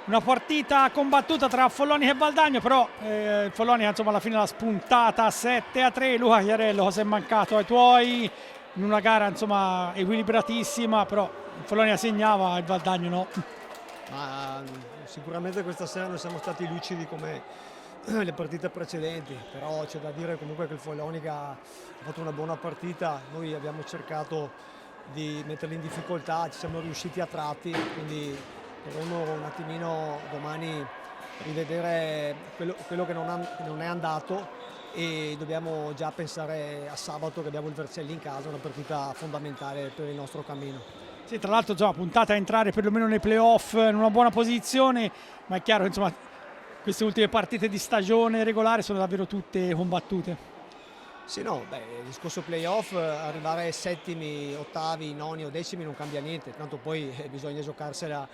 Una partita combattuta tra Follonica e Valdagno, però Follonica insomma alla fine l'ha spuntata 7-3. Luca Chiarello, cosa è mancato ai tuoi? In una gara insomma equilibratissima, però Follonica segnava, il Valdagno no. Ma sicuramente questa sera non siamo stati lucidi come le partite precedenti, però c'è da dire comunque che il Follonica ha fatto una buona partita. Noi abbiamo cercato di metterli in difficoltà, ci siamo riusciti a tratti, quindi dovremmo un attimino domani rivedere quello che non è andato e dobbiamo già pensare a sabato che abbiamo il Vercelli in casa, una partita fondamentale per il nostro cammino. Sì, tra l'altro insomma, puntata a entrare perlomeno nei playoff in una buona posizione, ma è chiaro insomma queste ultime partite di stagione regolare sono davvero tutte combattute. Sì, no, beh, il discorso playoff, arrivare settimi, ottavi, noni o decimi non cambia niente, tanto poi bisogna giocarsela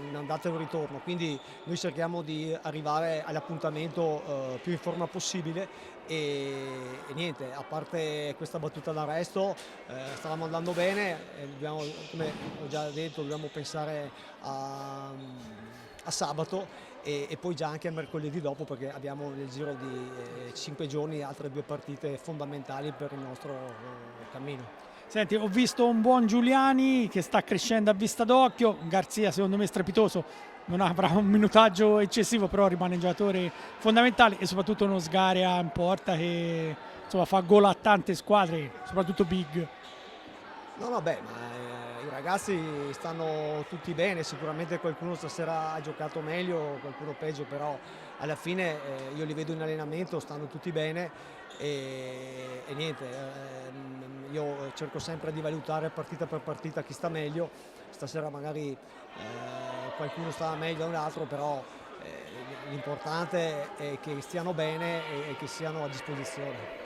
un'andata e un ritorno, quindi noi cerchiamo di arrivare all'appuntamento più in forma possibile e niente, a parte questa battuta d'arresto, stavamo andando bene, come ho già detto, dobbiamo pensare a sabato e poi già anche a mercoledì dopo perché abbiamo nel giro di 5 giorni altre 2 partite fondamentali per il nostro cammino. Senti, ho visto un buon Giuliani che sta crescendo a vista d'occhio, Garzia secondo me strepitoso, non avrà un minutaggio eccessivo, però rimane un giocatore fondamentale e soprattutto uno Sgaria in porta che insomma, fa gol a tante squadre, soprattutto big. No, no, beh, ma i ragazzi stanno tutti bene, sicuramente qualcuno stasera ha giocato meglio, qualcuno peggio, però alla fine io li vedo in allenamento, stanno tutti bene e niente, io cerco sempre di valutare partita per partita chi sta meglio, stasera magari qualcuno stava meglio di un altro, però l'importante è che stiano bene e che siano a disposizione.